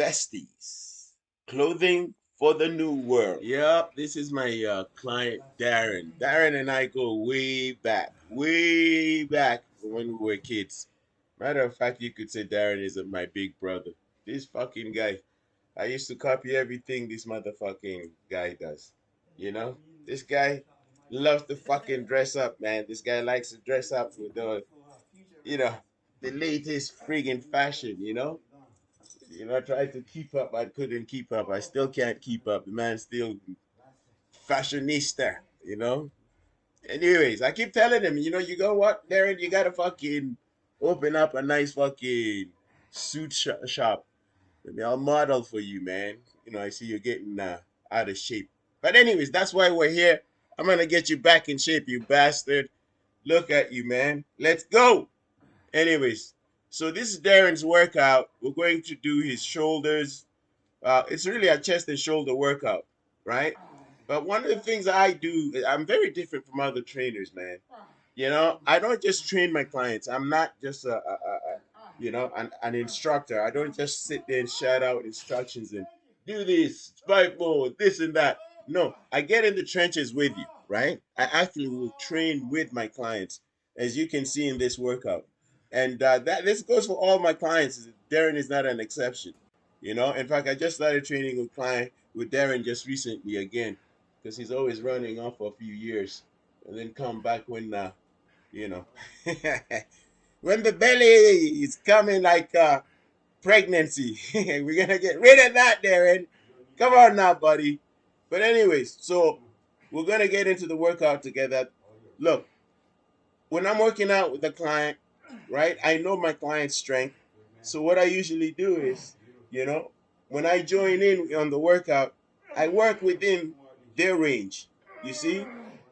Vesties, clothing for the new world. Yep, this is my client Darin. Darin and I go way back from when we were kids. Matter of fact, you could say Darin is my big brother. This fucking guy, I used to copy everything this motherfucking guy does. You know, this guy loves to fucking dress up, man. This guy likes to dress up with you know, the latest friggin' fashion. I tried to keep up. I couldn't keep up. I still can't keep up. The man's still fashionista, you know? Anyways, I keep telling him, you go what, Darren, you gotta fucking open up a nice fucking shop. Maybe I'll model for you, man. I see you're getting out of shape. But anyways, that's why we're here. I'm gonna get you back in shape, you bastard. Look at you, man. Let's go. Anyways, so this is Darren's workout. We're going to do his shoulders. It's really a chest and shoulder workout, right? But one of the things I do, I'm very different from other trainers, man. I don't just train my clients. I'm not just an instructor. I don't just sit there and shout out instructions and do this, fight more, this and that. No, I get in the trenches with you, right? I actually will train with my clients, as you can see in this workout. And that this goes for all my clients. Darren is not an exception. In fact, I just started training with Darren just recently again, because he's always running off for a few years and then come back when you know when the belly is coming like pregnancy. We're gonna get rid of that, Darren. Come on now, buddy. But anyways, so we're gonna get into the workout together. Look, when I'm working out with a client, right, I know my client's strength. So what I usually do is, when I join in on the workout, I work within their range. You see,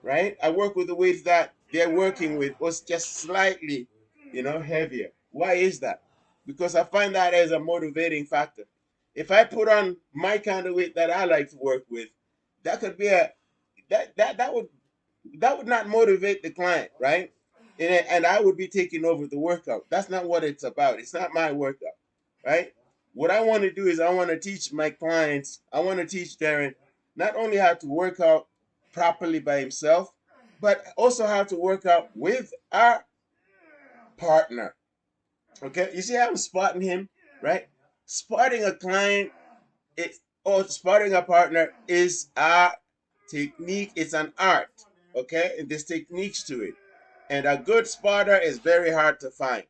right? I work with the weights that they're working with was just slightly, heavier. Why is that? Because I find that as a motivating factor. If I put on my kind of weight that I like to work with, that could be a that would not motivate the client, right? And I would be taking over the workout. That's not what it's about. It's not my workout, right? What I want to do is I want to teach my clients, I want to teach Darren not only how to work out properly by himself, but also how to work out with our partner. Okay, you see how I'm spotting him, right? Spotting a client, or spotting a partner is a technique. It's an art, okay? And there's techniques to it. And a good spotter is very hard to find,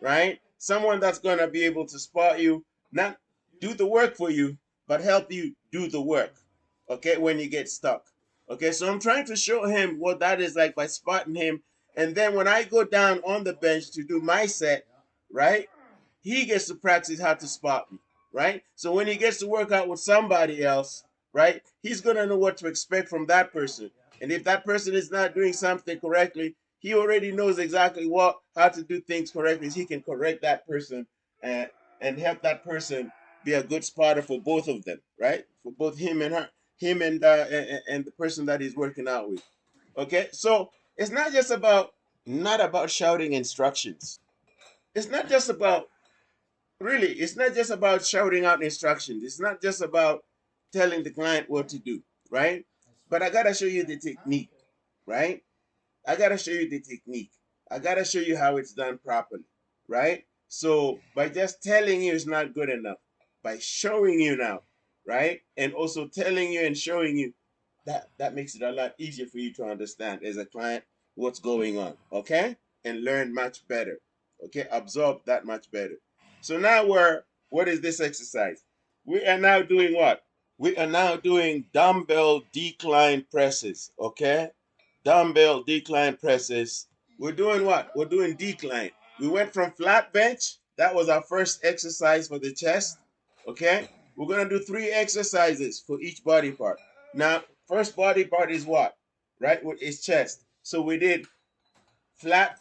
right? Someone that's going to be able to spot you, not do the work for you, but help you do the work, okay, when you get stuck. Okay, so I'm trying to show him what that is like by spotting him. And then when I go down on the bench to do my set, right, he gets to practice how to spot me, right? So when he gets to work out with somebody else, right, he's going to know what to expect from that person. And if that person is not doing something correctly, he already knows exactly how to do things correctly. So he can correct that person and help that person be a good spotter for both of them, right? For both him and her, him and the person that he's working out with. Okay, so it's not about shouting instructions. It's not just about really. It's not just about shouting out instructions. It's not just about telling the client what to do, right? But I gotta show you the technique, right? I gotta show you the technique. I gotta show you how it's done properly, right? So by just telling you is not good enough. By showing you now, right? And also telling you and showing you, that makes it a lot easier for you to understand as a client what's going on, okay? And learn much better, okay? Absorb that much better. So now what is this exercise? We are now doing what? We are now doing dumbbell decline presses, okay? Dumbbell decline presses. We're doing what? We're doing decline. We went from flat bench. That was our first exercise for the chest. Okay? We're going to do 3 exercises for each body part. Now, first body part is what? Right? It's chest. So we did flat,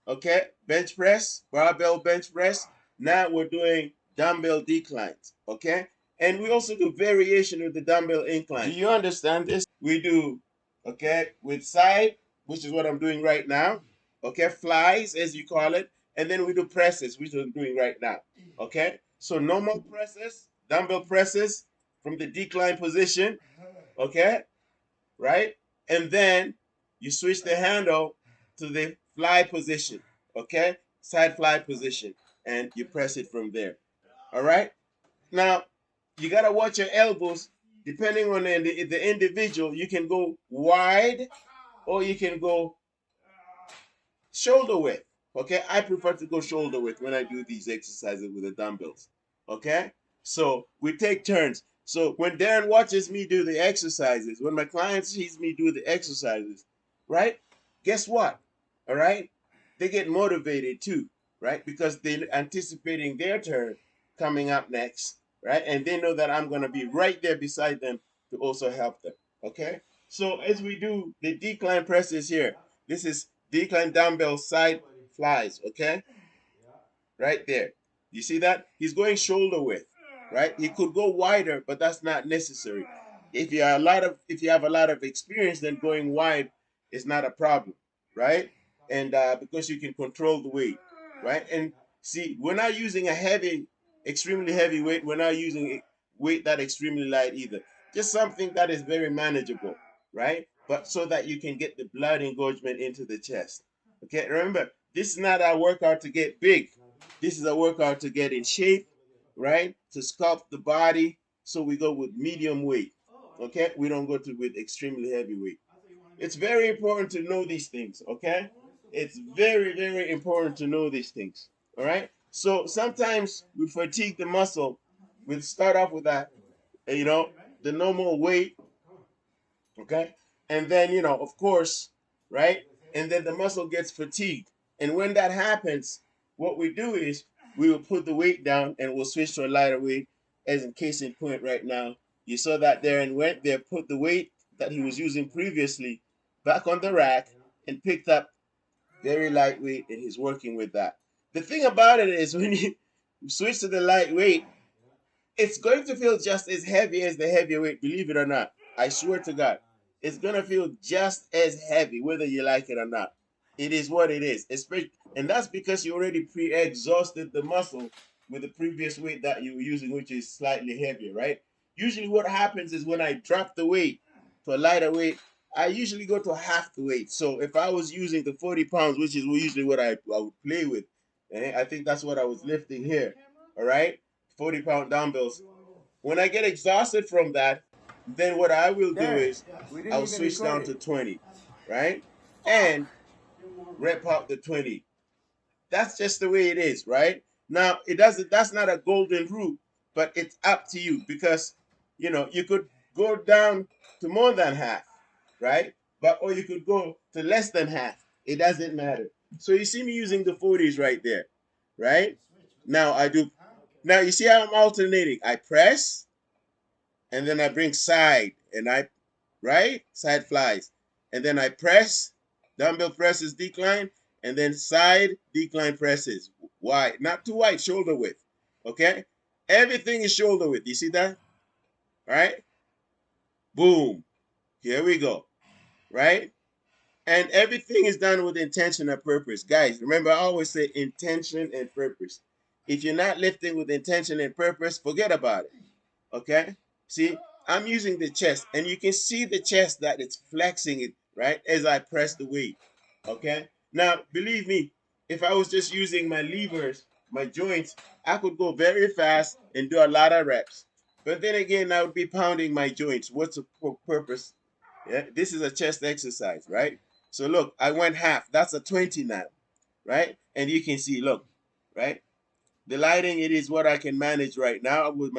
okay? Bench press, barbell bench press. Now we're doing dumbbell declines, okay? And we also do variation with the dumbbell incline. Do you understand this? We do, okay, with side, which is what I'm doing right now, okay, flies, as you call it, and then we do presses, which I'm doing right now, okay? So normal presses, dumbbell presses from the decline position, okay, right? And then you switch the handle to the fly position, okay, side fly position, and you press it from there. All right. Now you gotta watch your elbows. Depending on the individual, you can go wide or you can go shoulder width. Okay, I prefer to go shoulder width when I do these exercises with the dumbbells. Okay, so we take turns. So when Darin watches me do the exercises, when my client sees me do the exercises, right? Guess what? All right, they get motivated too, right? Because they're anticipating their turn coming up next, right? And they know that I'm gonna be right there beside them to also help them. Okay, so as we do the decline presses here, this is decline dumbbell side flies, okay? Right there. You see that? He's going shoulder width, right? He could go wider, but that's not necessary. If you have a lot of experience, then going wide is not a problem, right? And because you can control the weight, right? And see, we're not using a heavy, extremely heavy weight. We're not using a weight that extremely light either. Just something that is very manageable, right? But so that you can get the blood engorgement into the chest. Okay, remember, this is not a workout to get big. This is a workout to get in shape, right? To sculpt the body. So we go with medium weight. Okay, we don't go to with extremely heavy weight. It's very important to know these things. Okay, it's very, very important to know these things. All right. So sometimes we fatigue the muscle. We start off with that, the normal weight, okay? And then, of course, right? And then the muscle gets fatigued. And when that happens, what we do is we will put the weight down and we'll switch to a lighter weight. As in case in point right now, you saw that there and went there, put the weight that he was using previously back on the rack and picked up very lightweight, and he's working with that. The thing about it is when you switch to the lightweight, it's going to feel just as heavy as the heavyweight, believe it or not. I swear to God. It's going to feel just as heavy, whether you like it or not. It is what it is. And that's because you already pre-exhausted the muscle with the previous weight that you were using, which is slightly heavier, right? Usually what happens is when I drop the weight to a lighter weight, I usually go to half the weight. So if I was using the 40 pounds, which is usually what I would play with, I think that's what I was lifting here, all right? 40-pound dumbbells. When I get exhausted from that, then what I will do is I'll switch down to 20, right? And rep out the 20. That's just the way it is, right? Now, that's not a golden rule, but it's up to you because, you could go down to more than half, right? Or you could go to less than half. It doesn't matter. So you see me using the 40s right there, right? Now I do. Now you see how I'm alternating. I press, and then I bring side, and right? Side flies. And then I press, dumbbell presses decline, and then side decline presses. Wide, not too wide, shoulder width. Okay? Everything is shoulder width. You see that? Right? Boom. Here we go. Right? And everything is done with intention and purpose. Guys, remember, I always say intention and purpose. If you're not lifting with intention and purpose, forget about it. Okay? See, I'm using the chest, and you can see the chest that it's flexing it, right, as I press the weight. Okay? Now, believe me, if I was just using my levers, my joints, I could go very fast and do a lot of reps. But then again, I would be pounding my joints. What's the purpose? Yeah, this is a chest exercise, right? So look, I went half. That's a 20 now, right? And you can see, look, right? The lighting, it is what I can manage right now with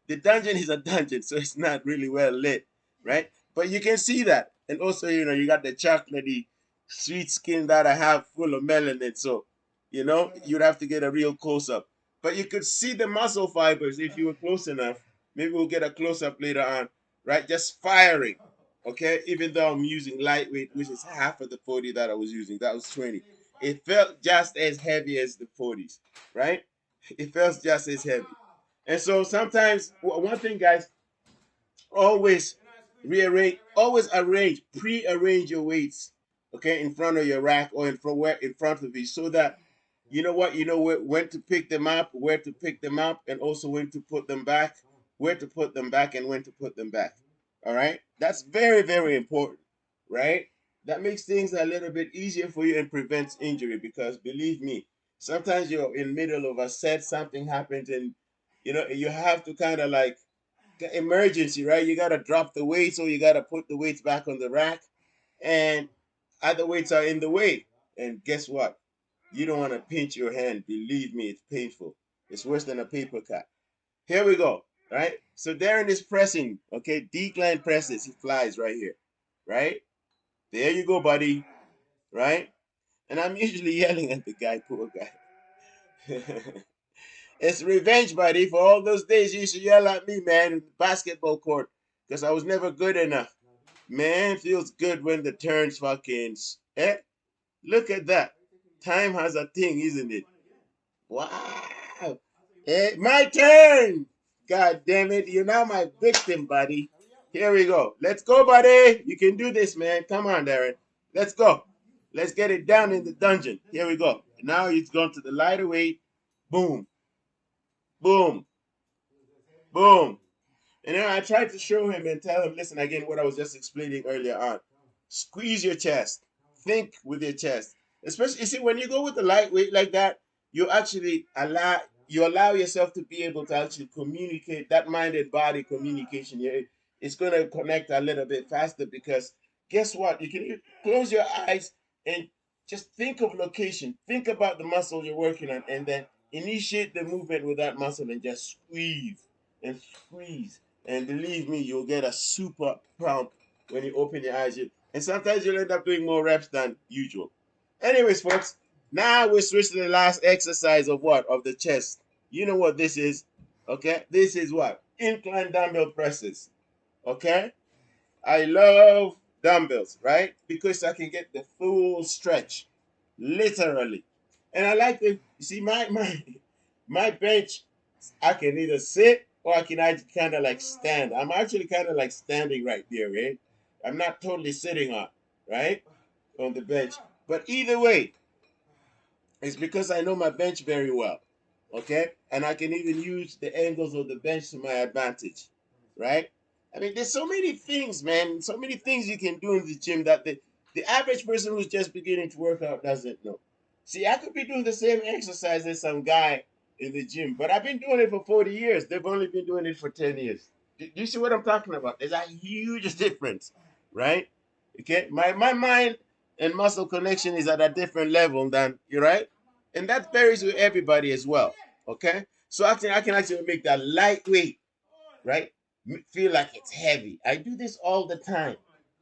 the dungeon is a dungeon, so it's not really well lit, right? But you can see that. And also, you got the chocolatey sweet skin that I have full of melanin. So, you'd have to get a real close up. But you could see the muscle fibers if you were close enough. Maybe we'll get a close up later on, right? Just firing, okay? Even though I'm using lightweight, which is half of the 40 that I was using, that was 20. It felt just as heavy as the 40s, right? It feels just as heavy. And so sometimes, one thing, guys, always pre-arrange your weights, okay, in front of your rack or in front of you, so that you know when to pick them up, where to pick them up, and also when to put them back, where to put them back and when to put them back. All right, that's very, very important, right? That makes things a little bit easier for you and prevents injury, because believe me, sometimes you're in middle of a set, something happens, and you have to kind of like emergency, right? You got to drop the weights, or you got to put the weights back on the rack, and other weights are in the way. And guess what? You don't want to pinch your hand. Believe me, it's painful. It's worse than a paper cut. Here we go, right? So Darin is pressing, okay? Decline presses. He flies right here, right? There you go, buddy, right? And I'm usually yelling at the guy, poor guy. It's revenge, buddy, for all those days you used to yell at me, man, in the basketball court, because I was never good enough. Man, it feels good when the turns fucking, look at that. Time has a thing, isn't it? Wow. My turn. God damn it. You're now my victim, buddy. Here we go. Let's go, buddy. You can do this, man. Come on, Darin. Let's go. Let's get it down in the dungeon. Here we go. Now he's gone to the lighter weight. Boom. Boom. Boom. And then I tried to show him and tell him, listen, again, what I was just explaining earlier on. Squeeze your chest. Think with your chest. Especially, you see, when you go with the lightweight like that, you actually allow yourself to be able to actually communicate, that mind and body communication. It's going to connect a little bit faster, because guess what? You can close your eyes and just think of location. Think about the muscle you're working on, and then initiate the movement with that muscle and just squeeze and squeeze. And believe me, you'll get a super pump when you open your eyes. And sometimes you'll end up doing more reps than usual. Anyways, folks, now we switch to the last exercise of what? Of the chest. You know what this is, okay? This is what? Incline dumbbell presses, okay? I love dumbbells, right? Because I can get the full stretch, literally. And I like the, you see, my bench, I can either sit or I can kind of like stand. I'm actually kind of like standing right there, right? I'm not totally sitting on, right? On the bench. But either way, it's because I know my bench very well, okay? And I can even use the angles of the bench to my advantage, right? I mean, there's so many things, man. So many things you can do in the gym that the average person who's just beginning to work out doesn't know. See, I could be doing the same exercise as some guy in the gym, but I've been doing it for 40 years. They've only been doing it for 10 years. Do you see what I'm talking about? There's a huge difference, right? Okay, my mind and muscle connection is at a different level than you, right? And that varies with everybody as well. Okay, so I can actually make that lightweight, right? Feel like it's heavy. I do this all the time.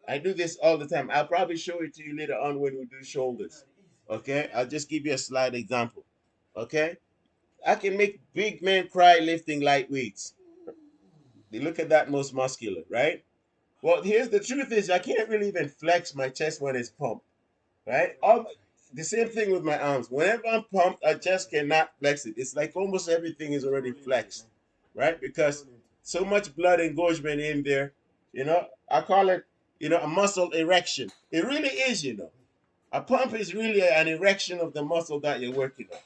I do this all the time. I'll probably show it to you later on when we do shoulders. Okay, I'll just give you a slight example. Okay, I can make big men cry lifting light weights. They look at that most muscular, right? Well, here's the truth is I can't really even flex my chest when it's pumped, right? The same thing with my arms. Whenever I'm pumped, I just cannot flex it. It's like almost everything is already flexed, right? Because so much blood engorgement in there, I call it, a muscle erection. It really is. A pump is really an erection of the muscle that you're working on,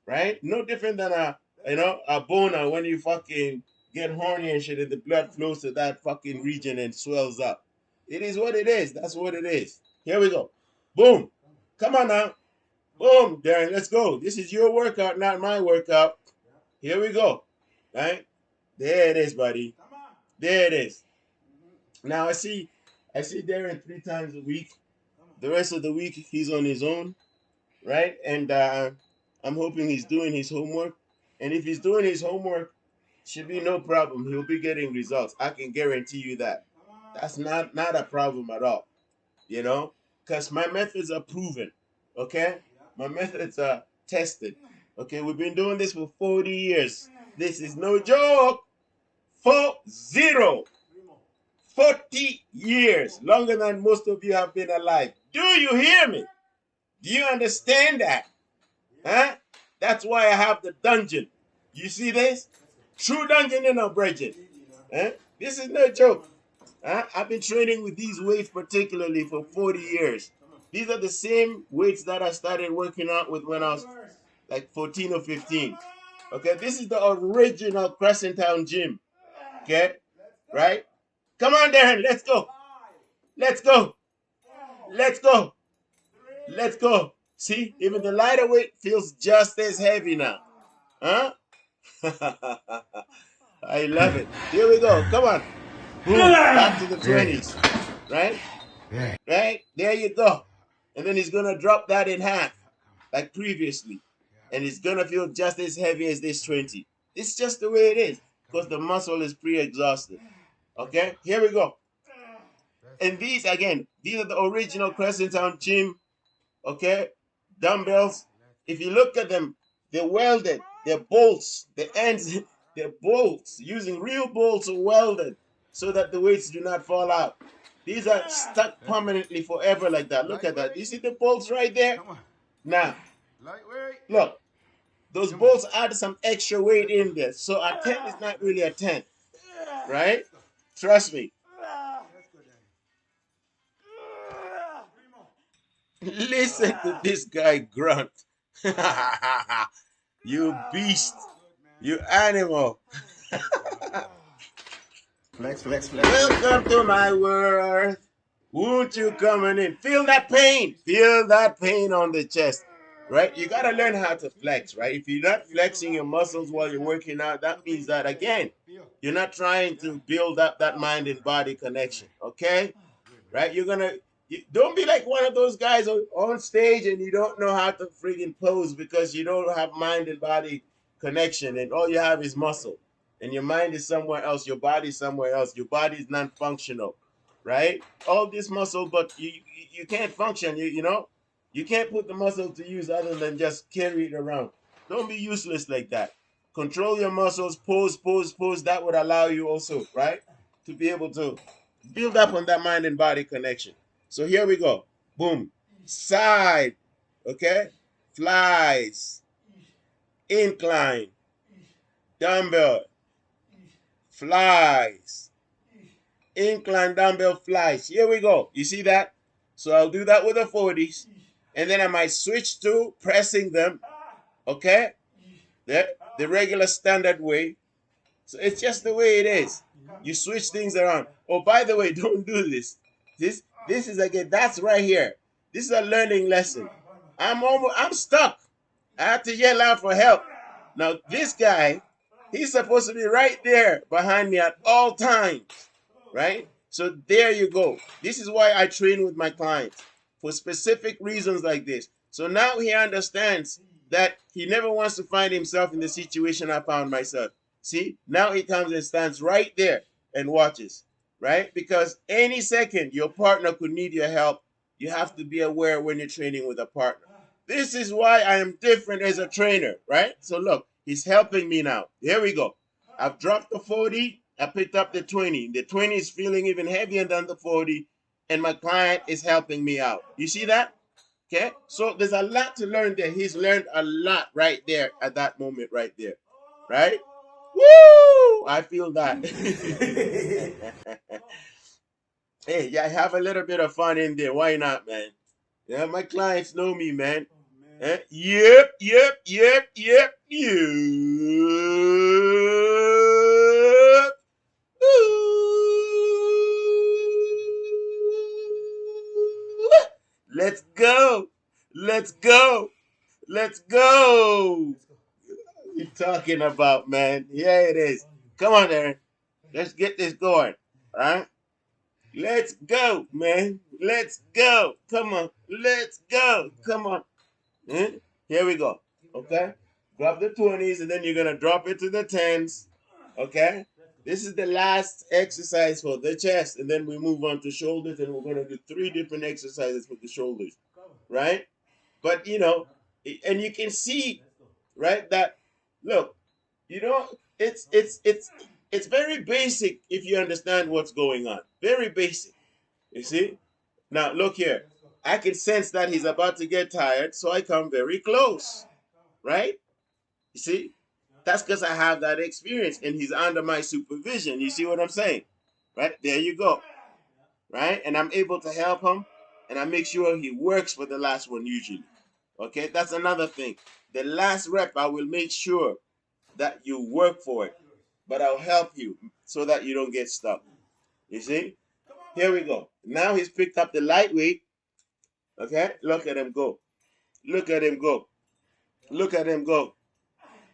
right? No different than a boner when you fucking get horny and shit and the blood flows to that fucking region and swells up. It is what it is. That's what it is. Here we go. Boom. Come on now. Boom, Darin, let's go. This is your workout, not my workout. Here we go. Right? There it is, buddy. There it is. Now I see Darin 3 times a week. The rest of the week he's on his own, right? And I'm hoping he's doing his homework. And if he's doing his homework, should be no problem. He'll be getting results. I can guarantee you that. That's not a problem at all. Because my methods are proven. Okay? My methods are tested. Okay, we've been doing this for 40 years. This is no joke. 40. 40 years. Longer than most of you have been alive. Do you hear me? Do you understand that? Huh? That's why I have the dungeon. You see this? True dungeon in a bridget. Huh? This is no joke. I've been training with these weights particularly for 40 years. These are the same weights that I started working out with when I was like 14 or 15. Okay, this is the original Crescent Town gym. Okay, right? Come on, Darin, let's go. Let's go. Let's go. Let's go. See, even the lighter weight feels just as heavy now. Huh? I love it. Here we go. Come on. Boom. Back to the 20s. Right? Right? There you go. And then he's going to drop that in half like previously. And it's going to feel just as heavy as this 20. It's just the way it is because the muscle is pre-exhausted. Okay? Here we go. And these, again, these are the original Crescent Town Gym, okay, dumbbells. If you look at them, they're welded. They're bolts. The ends, they're bolts. Using real bolts are welded so that the weights do not fall out. These are stuck permanently forever like that. Look at that. You see the bolts right there? Now, look. Those bolts add some extra weight in there. So a 10 is not really a 10, right? Trust me. Listen to this guy grunt. You beast. You animal. Flex, flex, flex. Welcome to my world. Won't you coming in? Feel that pain. Feel that pain on the chest. Right? You got to learn how to flex, right? If you're not flexing your muscles while you're working out, that means that, again, you're not trying to build up that mind and body connection. Okay? Right? Don't be like one of those guys on stage and you don't know how to friggin' pose because you don't have mind and body connection and all you have is muscle. And your mind is somewhere else, your body is somewhere else, your body is non-functional, right? All this muscle, but you can't function, you know? You can't put the muscle to use other than just carry it around. Don't be useless like that. Control your muscles, pose, pose, pose. That would allow you also, right? To be able to build up on that mind and body connection. So here we go. Boom. Side. Okay? Flies. Incline. Dumbbell. Flies. Incline dumbbell flies. Here we go. You see that? So I'll do that with the 40s. And then I might switch to pressing them. Okay? The regular standard way. So it's just the way it is. You switch things around. Oh, by the way, don't do this. This is again, that's right here. This is a learning lesson. I'm stuck. I have to yell out for help. Now this guy, he's supposed to be right there behind me at all times, right? So there you go. This is why I train with my clients for specific reasons like this. So now he understands that he never wants to find himself in the situation I found myself. See, now he comes and stands right there and watches, right? Because any second your partner could need your help. You have to be aware when you're training with a partner. This is why I am different as a trainer, right? So look, he's helping me now. Here we go. I've dropped the 40. I picked up the 20. The 20 is feeling even heavier than the 40. And my client is helping me out. You see that? Okay. So there's a lot to learn there. He's learned a lot right there at that moment right there. Right? Woo! I feel that. Hey, yeah, have a little bit of fun in there. Why not, man? Yeah, my clients know me, man. Yep, yep, yep, yep, yep. Let's go. Let's go. Let's go. What you talking about, man? Yeah, it is. Come on, Aaron. Let's get this going. All right? Let's go, man. Let's go. Come on. Let's go. Come on. Here we go. Okay? Grab the 20s and then you're going to drop it to the 10s. Okay? This is the last exercise for the chest. And then we move on to shoulders and we're going to do 3 different exercises for the shoulders. Right? But, you know, and you can see, right, that, look, you know, it's very basic if you understand what's going on. Very basic. You see? Now, look here. I can sense that he's about to get tired, so I come very close. Right? You see? That's because I have that experience, and he's under my supervision. You see what I'm saying? Right? There you go. Right? And I'm able to help him, and I make sure he works for the last one usually. Okay? That's another thing. The last rep, I will make sure that you work for it. but I'll help you so that you don't get stuck. You see? Here we go. Now he's picked up the lightweight. Okay? Look at him go. Look at him go. Look at him go.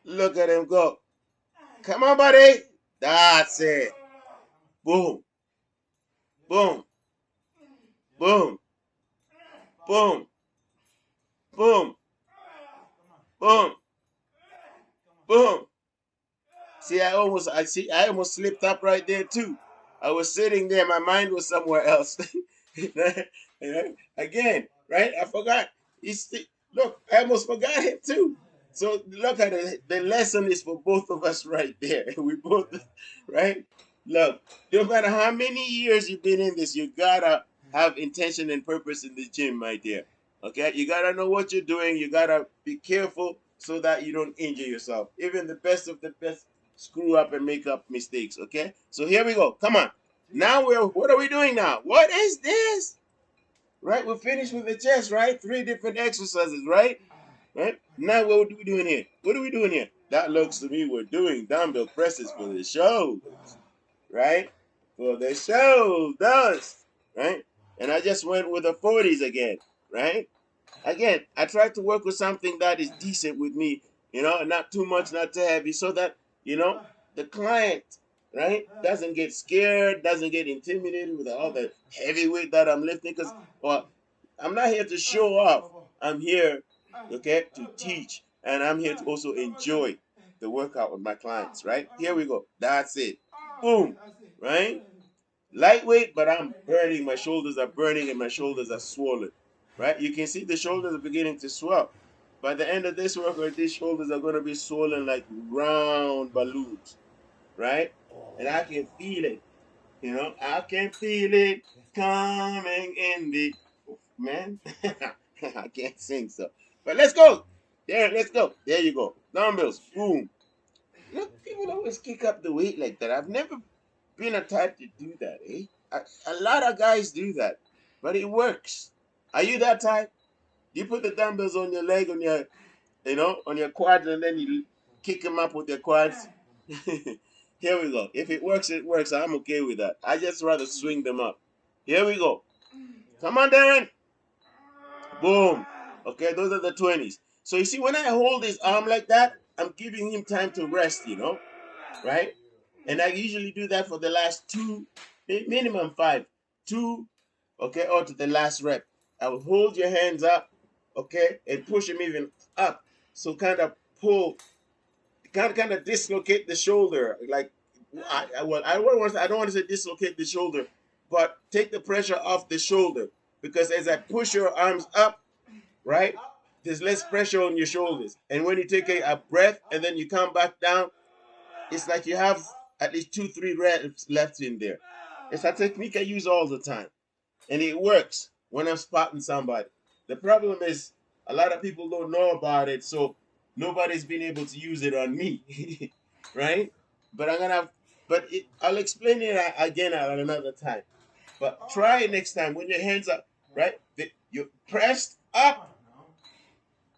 Look at him go. Come on, buddy. That's it. Boom. Boom. Boom. Boom. Boom. Boom. Boom. See, I almost slipped up right there too. I was sitting there, my mind was somewhere else. Again, right? I forgot. Look, I almost forgot him too. So look at it. The lesson is for both of us right there. We both, right? Look, no matter how many years you've been in this, you gotta have intention and purpose in the gym, my dear. Okay, you gotta know what you're doing. You gotta be careful so that you don't injure yourself. Even the best of the best screw up and make up mistakes. Okay, so here we go. Come on. Now what are we doing now? What is this? Right, we're finished with the chest, right? 3 different exercises, right? Right? Now what are we doing here? What are we doing here? That looks to me we're doing dumbbell presses for the shoulders, right? For the shoulders, right? And I just went with the 40s again, right? Again, I tried to work with something that is decent with me, not too much, not too heavy, so that, the client, right, doesn't get scared, doesn't get intimidated with all the heavy weight that I'm lifting. Because, well, I'm not here to show off. I'm here, okay, to teach. And I'm here to also enjoy the workout with my clients, right? Here we go. That's it. Boom, right? Lightweight, but I'm burning. My shoulders are burning and my shoulders are swollen, right? You can see the shoulders are beginning to swell. By the end of this workout, these shoulders are going to be swollen like round balloons, right? And I can feel it, I can feel it coming in the, man, I can't sing so. But let's go. Let's go. There you go. Dumbbells, boom. Look, people always kick up the weight like that. I've never been a type to do that, eh? A lot of guys do that, but it works. Are you that type? You put the dumbbells on your leg, on your quads, and then you kick them up with your quads. Here we go. If it works, it works. I'm okay with that. I just rather swing them up. Here we go. Come on, Darin. Boom. Okay, those are the 20s. So you see, when I hold his arm like that, I'm giving him time to rest, right? And I usually do that for the last 2, minimum 5, 2, okay, or to the last rep. I will hold your hands up, okay, and push them even up. So kind of pull, kind of dislocate the shoulder. Like, I don't want to say dislocate the shoulder, but take the pressure off the shoulder. Because as I push your arms up, right, there's less pressure on your shoulders. And when you take a breath and then you come back down, it's like you have at least 2-3 reps left in there. It's a technique I use all the time. And it works when I'm spotting somebody. The problem is a lot of people don't know about it, so nobody's been able to use it on me. Right? But I'll explain it again at another time. But try it next time when your hands up, right? You pressed up,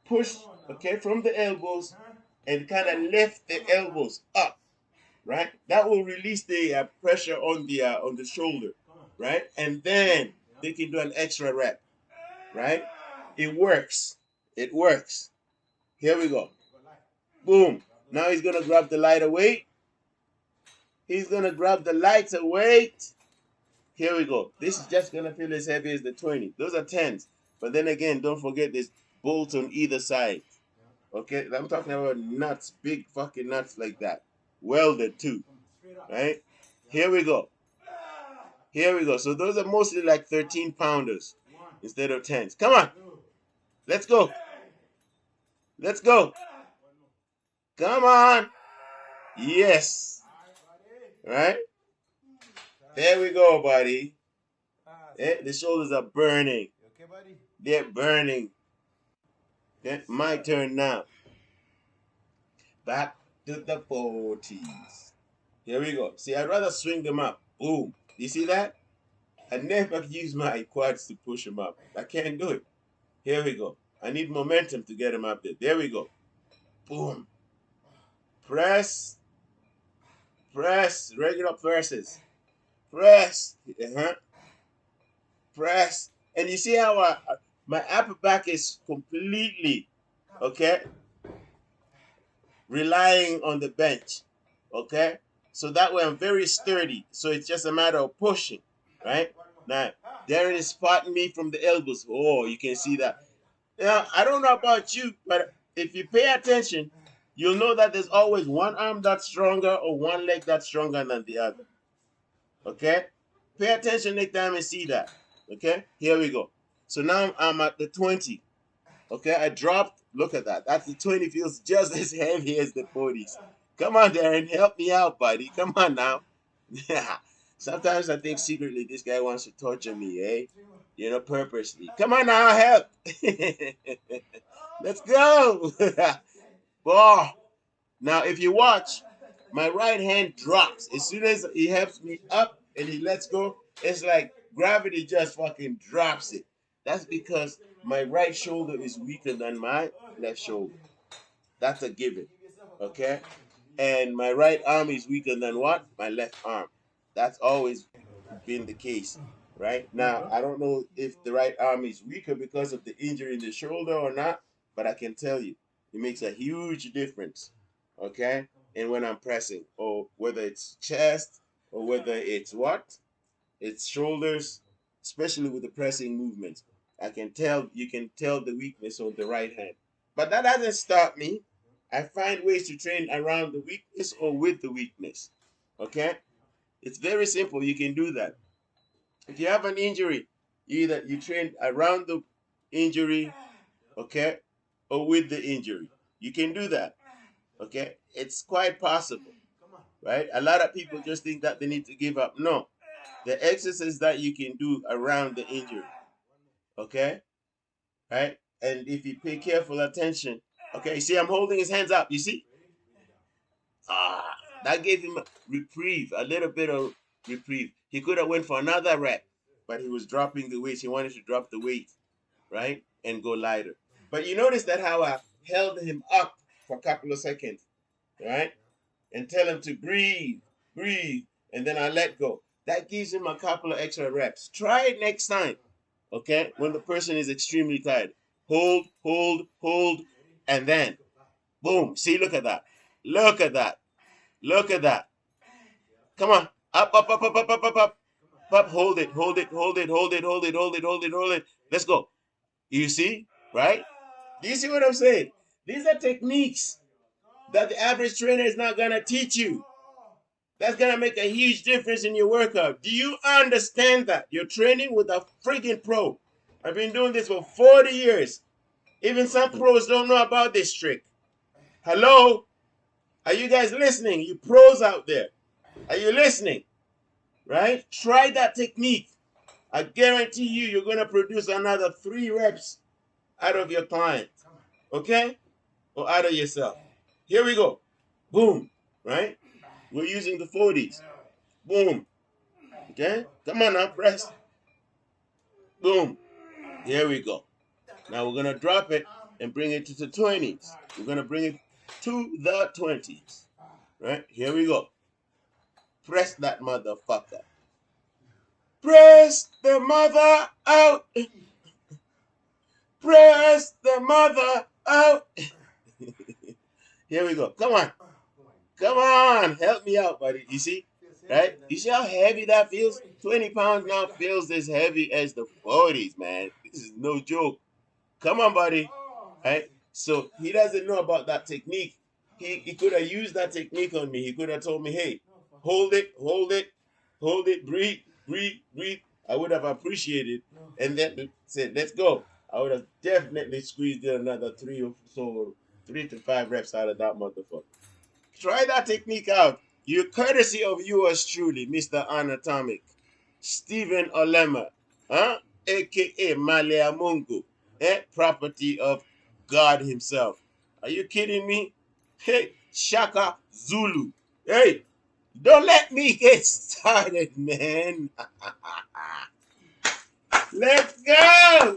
push, okay, from the elbows, and kind of lift the elbows up, right? That will release the pressure on the shoulder, right? And then they can do an extra rep, right? It works. It works. Here we go. Boom. Now he's gonna grab the lighter weight. He's gonna grab the lighter weight. Here we go. This is just gonna feel as heavy as the 20. Those are 10s. But then again, don't forget there's bolts on either side. Okay, I'm talking about nuts, big fucking nuts like that. Welded too. Right? Here we go. Here we go. So those are mostly like 13 pounders instead of 10s. Come on. Let's go. Let's go. Come on. Yes. Right? There we go, buddy. The shoulders are burning. They're burning. Okay? My turn now. Back to the 40s. Here we go. See, I'd rather swing them up. Boom. You see that? I never use my quads to push them up. I can't do it. Here we go. I need momentum to get them up there. There we go. Boom. Press. Press, regular presses. Press. Press. And you see how my upper back is completely, okay, relying on the bench, okay? So that way I'm very sturdy. So it's just a matter of pushing, right? Now, Darin is spotting me from the elbows. Oh, you can see that. Now, I don't know about you, but if you pay attention, you'll know that there's always one arm that's stronger or one leg that's stronger than the other, okay? Pay attention next time and see that, okay? Here we go. So now I'm at the 20. Okay, I dropped. Look at that. That's the 20 feels just as heavy as the 40s. Come on, Darin, help me out, buddy. Come on now. Sometimes I think secretly this guy wants to torture me, eh? You know, purposely. Come on now, help. Let's go. Boy. Now, if you watch, my right hand drops. As soon as he helps me up and he lets go, it's like gravity just fucking drops it. That's because my right shoulder is weaker than my left shoulder. That's a given. Okay? And my right arm is weaker than what? My left arm. That's always been the case. Right? Now, I don't know if the right arm is weaker because of the injury in the shoulder or not, but I can tell you, it makes a huge difference. Okay? And when I'm pressing, or whether it's chest, or whether it's what? It's shoulders, especially with the pressing movements. You can tell the weakness on the right hand. But that doesn't stop me. I find ways to train around the weakness or with the weakness. Okay? It's very simple. You can do that. If you have an injury, either you train around the injury, okay, or with the injury. You can do that. Okay? It's quite possible. Right? A lot of people just think that they need to give up. No. The exercise that you can do around the injury. Okay? Right? And if you pay careful attention, okay, you see I'm holding his hands up, you see? That gave him a reprieve, a little bit of reprieve. He could have went for another rep, but he was dropping the weight. He wanted to drop the weight, right? And go lighter. But you notice that how I held him up for a couple of seconds, right? And tell him to breathe, breathe, and then I let go. That gives him a couple of extra reps. Try it next time, okay? When the person is extremely tired. Hold, hold, hold, and then boom. See, look at that. Look at that. Look at that. Come on. Up, up, up, up, up, up, up, up. Up, hold it, hold it, hold it, hold it, hold it, hold it, hold it, hold it. Let's go. You see, right? Do you see what I'm saying? These are techniques that the average trainer is not going to teach you. That's going to make a huge difference in your workout. Do you understand that? You're training with a freaking pro. I've been doing this for 40 years. Even some pros don't know about this trick. Hello? Are you guys listening? You pros out there. Are you listening? Right? Try that technique. I guarantee you, you're going to produce another 3 reps out of your client. Okay? Or out of yourself. Here we go. Boom. Right? We're using the 40s. Boom. Okay? Come on now, press. Boom. Here we go. Now we're going to drop it and bring it to the 20s. We're going to bring it to the 20s. Right? Here we go. Press that motherfucker. Press the mother out. Press the mother out. Here we go. Come on. Come on. Help me out, buddy. You see? Right? You see how heavy that feels? 20 pounds now feels as heavy as the 40s, man. This is no joke. Come on, buddy. Right? So he doesn't know about that technique. He could have used that technique on me. He could have told me, hey, hold it, hold it, hold it, breathe, breathe, breathe. I would have appreciated and then said, let's go. I would have definitely squeezed in another 3 to 5 reps out of that motherfucker. Try that technique out. You're courtesy of yours truly, Mr. Anatomic, Stephen Olema, aka Maleamungu, property of God himself. Are you kidding me? Hey, Shaka Zulu. Hey, don't let me get started, man. Let's go.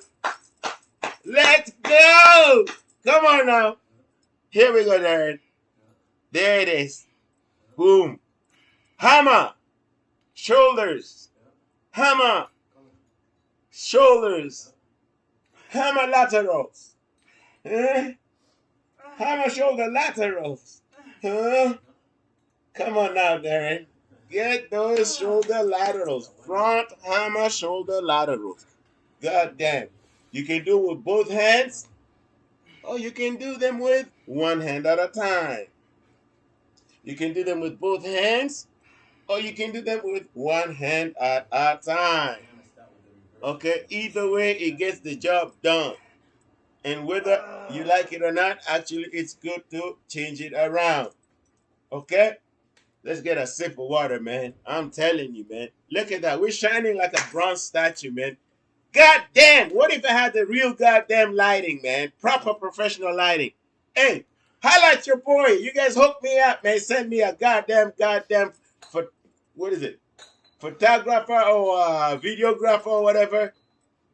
Let's go. Come on now. Here we go, Darin. There it is. Boom. Hammer, shoulders, hammer, shoulders, hammer laterals. Hammer shoulder laterals. Come on now, Darin. Get those shoulder laterals. Front hammer shoulder laterals. God damn. You can do it with both hands, or you can do them with one hand at a time. You can do them with both hands, or you can do them with one hand at a time. Okay, either way, it gets the job done. And whether you like it or not, actually, it's good to change it around. Okay? Let's get a sip of water, man. I'm telling you, man. Look at that. We're shining like a bronze statue, man. God damn. What if I had the real goddamn lighting, man? Proper professional lighting. Hey, highlight your boy. You guys hook me up, man. Send me a goddamn, for, what is it? Photographer or videographer or whatever.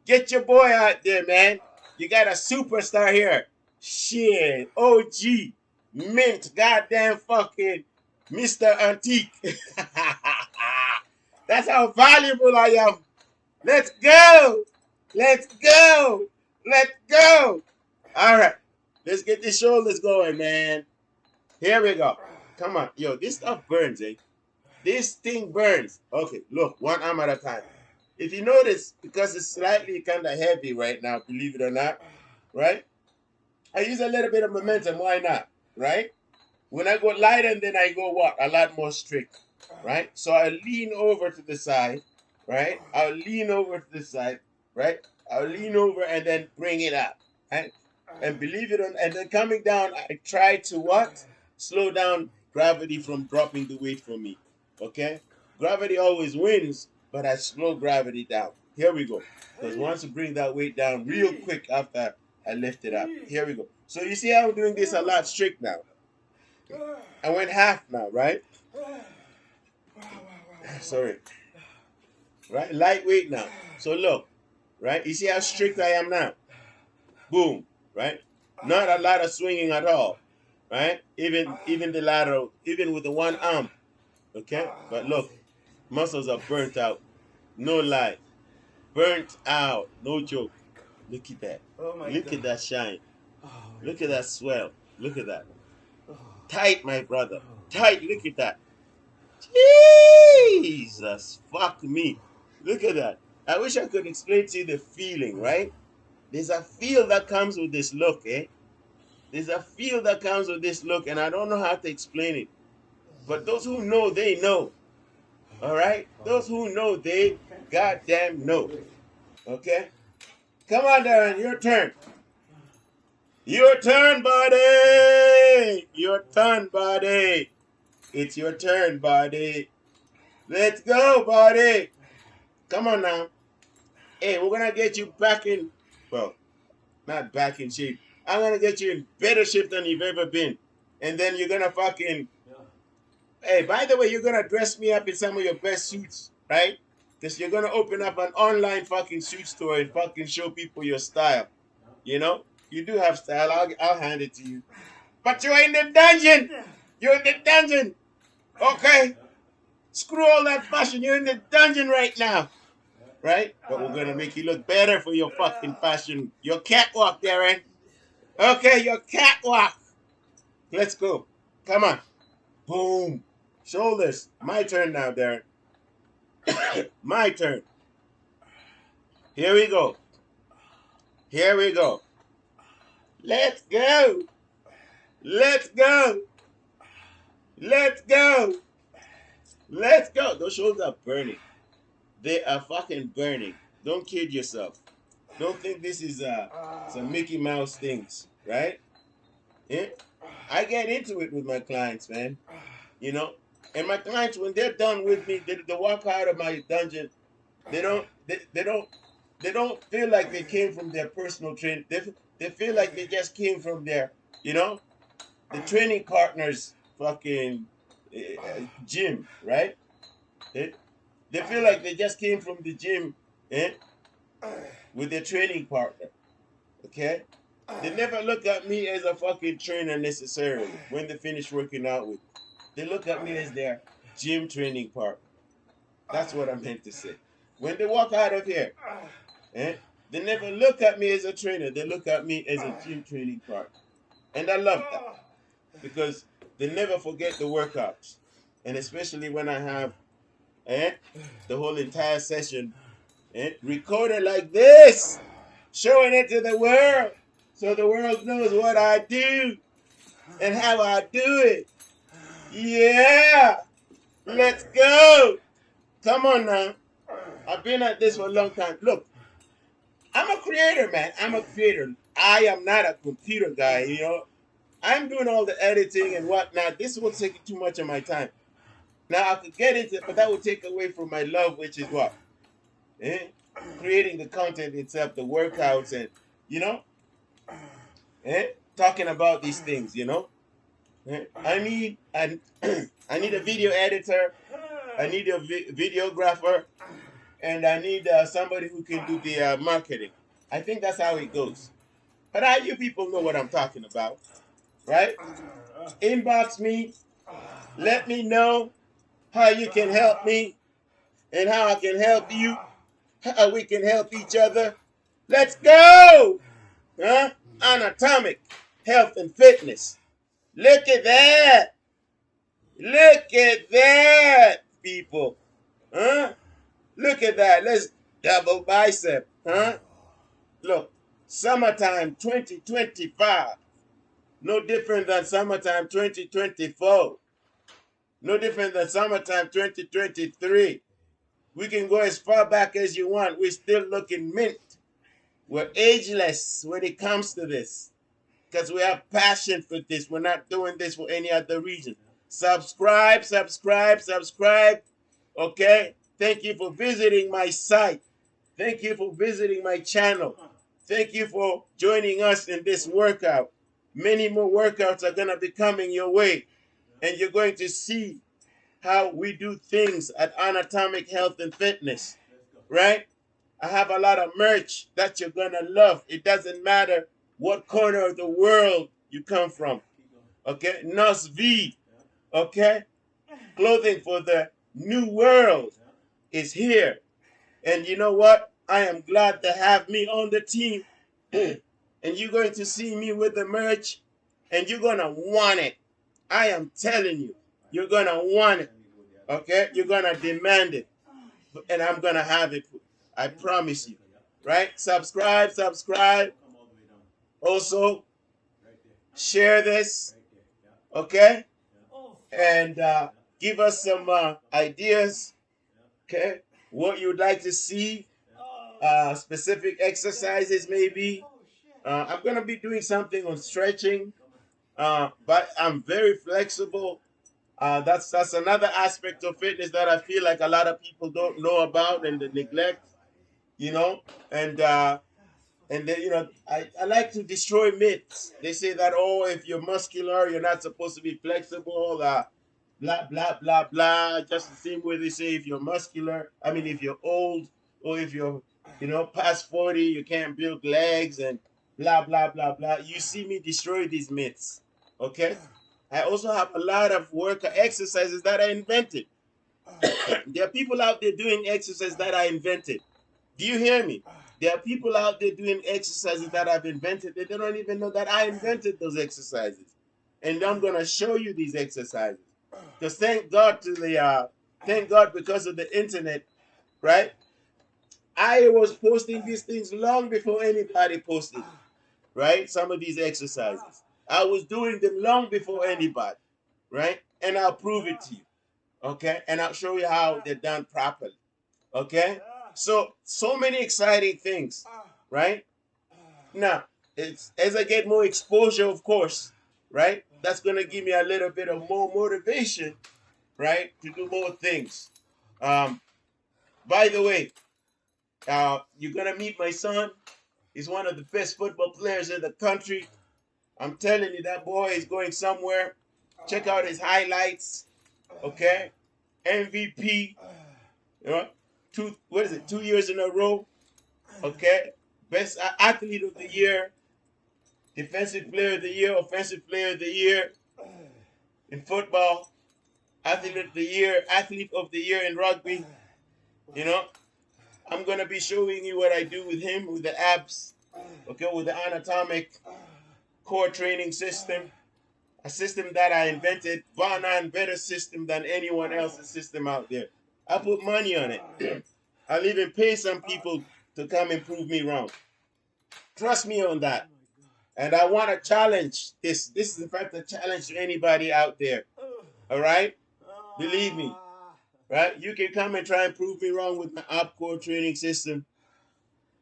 Get your boy out there, man. You got a superstar here. Shit. OG. Mint. Goddamn fucking Mr. Antique. That's how valuable I am. Let's go. Let's go. Let's go. All right. Let's get the shoulders going, man. Here we go. Come on. Yo, this stuff burns, eh? This thing burns. Okay, look. One arm at a time. If you notice, because it's slightly kind of heavy right now, believe it or not, right? I use a little bit of momentum. Why not? Right? When I go light and then I go what? A lot more strict, right? So I lean over to the side, right? I'll lean over to the side, right? I'll lean over and then bring it up, right? And believe it or not, and then coming down, I try to what? Slow down gravity from dropping the weight for me, okay? Gravity always wins, but I slow gravity down. Here we go. Because once you bring that weight down real quick after I lift it up. Here we go. So you see how I'm doing this a lot strict now. I went half now, right? Sorry. Right? Lightweight now. So look, right? You see how strict I am now? Boom, right? Not a lot of swinging at all, right? Even the lateral, even with the one arm, okay? But look, muscles are burnt out. No lie. Burnt out. No joke. Look at that. Look at that shine. Look at that swell. Look at that. Tight, my brother. Tight. Look at that. Jesus. Fuck me. Look at that. I wish I could explain to you the feeling, right? There's a feel that comes with this look, eh? There's a feel that comes with this look, and I don't know how to explain it. But those who know, they know. All right? Those who know, they goddamn know. Okay? Come on, Darin. Your turn. Your turn, buddy. Your turn, buddy. It's your turn, buddy. Let's go, buddy. Come on now. Hey, we're going to get you back in, well, not back in shape. I'm going to get you in better shape than you've ever been. And then you're going to fucking, hey, by the way, you're going to dress me up in some of your best suits, right? Because you're going to open up an online fucking suit store and fucking show people your style. You know? You do have style. I'll hand it to you. But you're in the dungeon. You're in the dungeon. Okay? Screw all that fashion. You're in the dungeon right now. Right? But we're going to make you look better for your fucking fashion. Your catwalk, Darin. Okay, your catwalk. Let's go. Come on. Boom. Shoulders. My turn now, Darin. My turn. Here we go. Here we go. Let's go. Let's go. Let's go. Let's go. Those shoulders are burning. They are fucking burning. Don't kid yourself. Don't think this is some Mickey Mouse things, right? Yeah? I get into it with my clients, man. You know? And my clients, when they're done with me, they walk out of my dungeon. They don't feel like they came from their personal training. They feel like they just came from their, you know, the training partner's fucking gym, right? They feel like they just came from the gym with their training partner, okay? They never look at me as a fucking trainer necessarily when they finish working out with me. They look at me as their gym training part. That's what I meant to say. When they walk out of here, eh, they never look at me as a trainer. They look at me as a gym training part. And I love that because they never forget the workouts. And especially when I have the whole entire session recorded like this, showing it to the world so the world knows what I do and how I do it. Yeah, let's go. Come on now. I've been at this for a long time. Look, I'm a creator, man. I'm a creator. I am not a computer guy, you know. I'm doing all the editing and whatnot. This will take too much of my time. Now I could get into it, but that would take away from my love, which is what? Eh? Creating the content itself, the workouts, and you know, talking about these things, you know. I need I need a video editor, I need a videographer, and I need somebody who can do the marketing. I think that's how it goes. But you people know what I'm talking about, right? Inbox me, let me know how you can help me and how I can help you, how we can help each other. Let's go! Huh? Anatomic health and fitness. Look at that. Look at that, people. Huh? Look at that. Let's double bicep. Huh? Look, summertime 2025. No different than summertime 2024. No different than summertime 2023. We can go as far back as you want. We're still looking mint. We're ageless when it comes to this because we have passion for this. We're not doing this for any other reason. Subscribe, subscribe, subscribe. Okay? Thank you for visiting my site. Thank you for visiting my channel. Thank you for joining us in this workout. Many more workouts are going to be coming your way. And you're going to see how we do things at Anatomic Health and Fitness. Right? I have a lot of merch that you're going to love. It doesn't matter what corner of the world you come from. Okay? Nos V. Okay? Clothing for the new world is here. And you know what? I am glad to have me on the team. And you're going to see me with the merch. And you're going to want it. I am telling you. You're going to want it. Okay? You're going to demand it. And I'm going to have it. I promise you. Right? Subscribe, subscribe. Also, share this. Okay? And give us some ideas. Okay? What you'd like to see. Specific exercises maybe. I'm going to be doing something on stretching. But I'm very flexible. That's another aspect of fitness that I feel like a lot of people don't know about and they neglect, you know. And then, you know, I like to destroy myths. They say that, oh, if you're muscular, you're not supposed to be flexible, blah, blah, blah, blah. Just the same way they say if you're muscular, I mean, if you're old or if you're, you know, past 40, you can't build legs and blah, blah, blah, blah. You see me destroy these myths, okay? I also have a lot of workout exercises that I invented. There are people out there doing exercises that I invented. Do you hear me? There are people out there doing exercises that I've invented. They don't even know that I invented those exercises. And I'm going to show you these exercises. Because thank God because of the internet, right? I was posting these things long before anybody posted, right? Some of these exercises. I was doing them long before anybody, right? And I'll prove it to you, okay? And I'll show you how they're done properly, okay? So many exciting things, right? Now, it's as I get more exposure, of course, right? That's going to give me a little bit of more motivation, right? To do more things. By the way, you're going to meet my son. He's one of the best football players in the country. I'm telling you, that boy is going somewhere. Check out his highlights, okay? MVP, you know, 2 years in a row, okay? Best athlete of the year, defensive player of the year, offensive player of the year in football, athlete of the year in rugby. You know, I'm gonna be showing you what I do with him with the abs, okay, with the ANATOMIC core training system, a system that I invented, far none better system than anyone else's system out there. I put money on it. I'll even pay some people to come and prove me wrong. Trust me on that. And I want to challenge this. This is in fact a challenge to anybody out there. All right? Believe me. Right? You can come and try and prove me wrong with my ab core training system.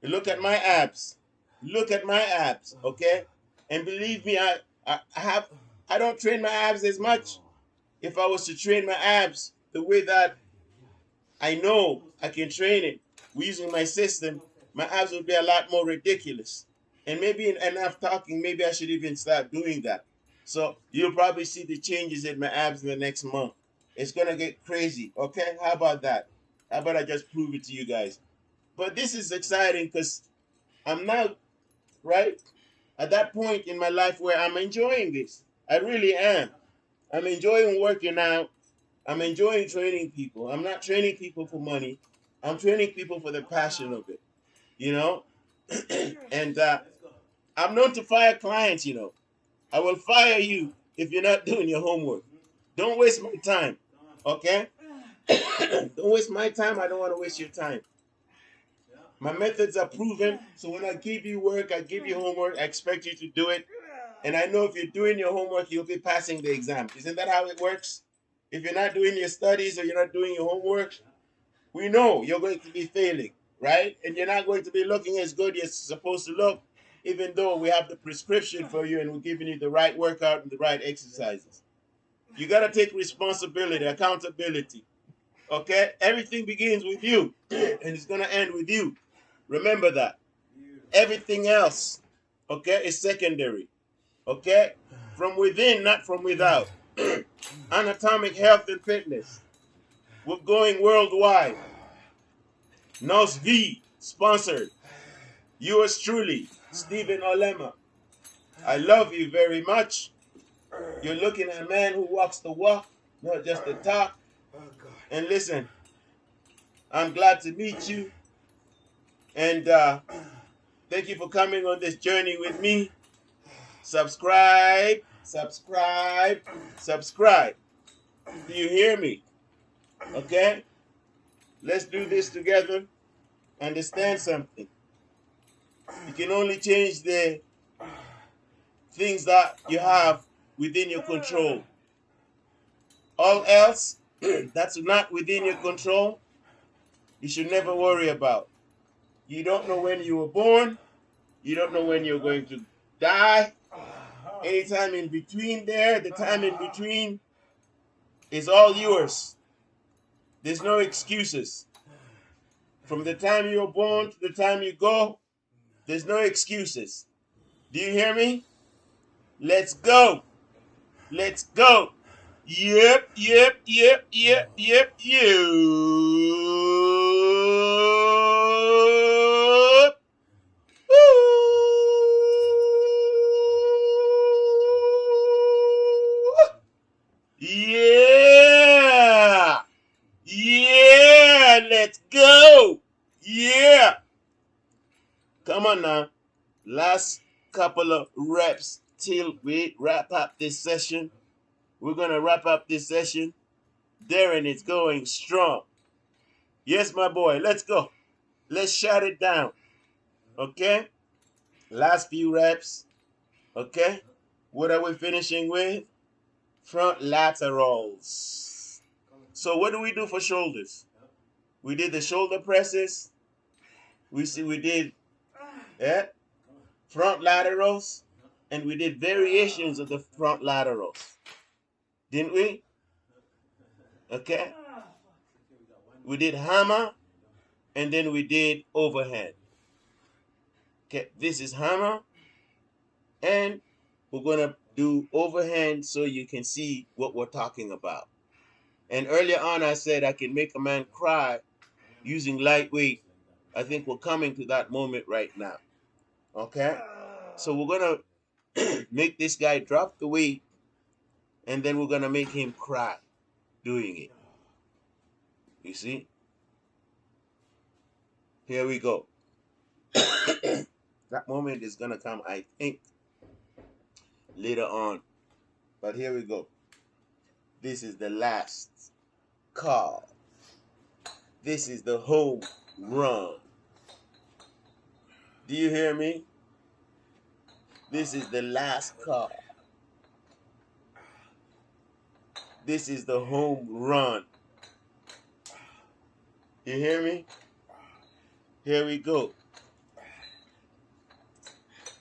Look at my abs. Look at my abs, okay? And believe me, I don't train my abs as much. If I was to train my abs the way that I know I can train it using my system, my abs would be a lot more ridiculous. And maybe enough talking, maybe I should even start doing that. So you'll probably see the changes in my abs in the next month. It's gonna get crazy, okay? How about that? How about I just prove it to you guys? But this is exciting because I'm now, right, at that point in my life where I'm enjoying this. I really am. I'm enjoying working out. I'm enjoying training people. I'm not training people for money. I'm training people for the passion of it, you know? And I'm known to fire clients, you know. I will fire you if you're not doing your homework. Don't waste my time, okay? Don't waste my time. I don't want to waste your time. My methods are proven, so when I give you work, I give you homework, I expect you to do it. And I know if you're doing your homework, you'll be passing the exam. Isn't that how it works? If you're not doing your studies or you're not doing your homework, we know you're going to be failing, right? And you're not going to be looking as good as you're supposed to look, even though we have the prescription for you and we're giving you the right workout and the right exercises. You got to take responsibility, accountability, okay? Everything begins with you, and it's going to end with you. Remember that. Everything else, okay, is secondary, okay? From within, not from without. Anatomic health and fitness. We're going worldwide. Nos V, sponsored. Yours truly, Stephen Olema. I love you very much. You're looking at a man who walks the walk, not just the talk. And listen, I'm glad to meet you. And thank you for coming on this journey with me. Subscribe, subscribe, subscribe. Do you hear me? Okay? Let's do this together. Understand something. You can only change the things that you have within your control. All else that's not within your control, you should never worry about. You don't know when you were born. You don't know when you're going to die. Anytime in between there, the time in between is all yours. There's no excuses. From the time you're born to the time you go, there's no excuses. Do you hear me? Let's go. Let's go. Yep, yep, yep, yep, yep, yep. Woo! Yeah. Yeah, let's go. Yeah. Come on now. Last couple of reps till we wrap up this session. We're going to wrap up this session. Darin is going strong. Yes, my boy. Let's go. Let's shut it down. Okay? Last few reps. Okay? What are we finishing with? Front laterals. So what do we do for shoulders? We did the shoulder presses. We did front laterals. And we did variations of the front laterals. Didn't we? Okay? We did hammer. And then we did overhand. Okay, this is hammer. And we're going to do overhand so you can see what we're talking about. And earlier on, I said I can make a man cry using lightweight. I think we're coming to that moment right now. Okay? So we're going to make this guy drop the weight, and then we're going to make him cry. doing it. You see? Here we go. That moment is gonna come, I think, later on. But here we go. This is the last call. This is the home run. Do you hear me? This is the last call. This is the home run. You hear me? Here we go.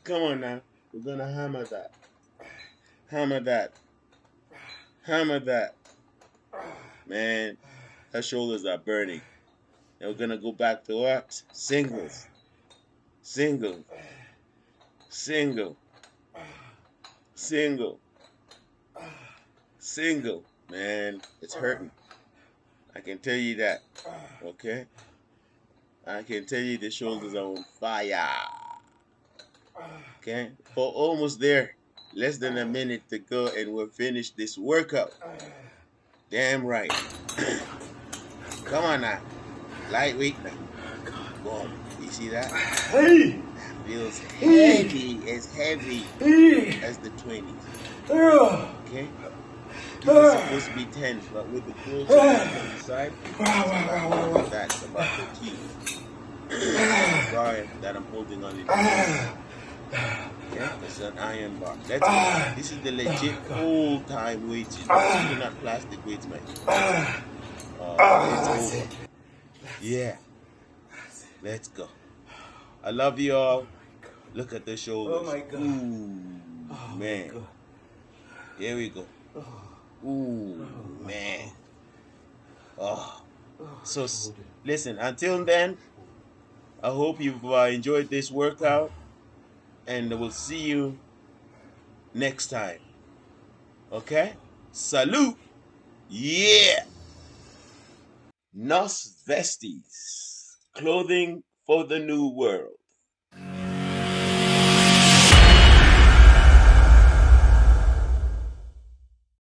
Come on now. We're gonna hammer that. Hammer that. Hammer that. Man, her shoulders are burning. And we're gonna go back to what? Singles. Single. Single. Single. Single. Man, it's hurting. I can tell you that. Okay? I can tell you the shoulders are on fire. Okay? We're almost there. Less than a minute to go and we'll finish this workout. Damn right. Come on now. Lightweight now. Boom. You see that? Hey! That feels heavy. As heavy as the 20s. Okay? This is supposed to be 10, but with the clothes on the side, that's about 13. Sorry that I'm holding on it. Yeah, it's an iron bar. Let's go. This is the legit old-time weights. These are not plastic weights, man. It's over. Yeah. Let's go. I love you all. Look at the shoulders. Oh my God. Ooh, man. Here we go. Ooh, man. Oh. So, listen, until then, I hope you've enjoyed this workout. And we'll see you next time. Okay? Salute. Yeah. Nos Vestis. Clothing for the new world.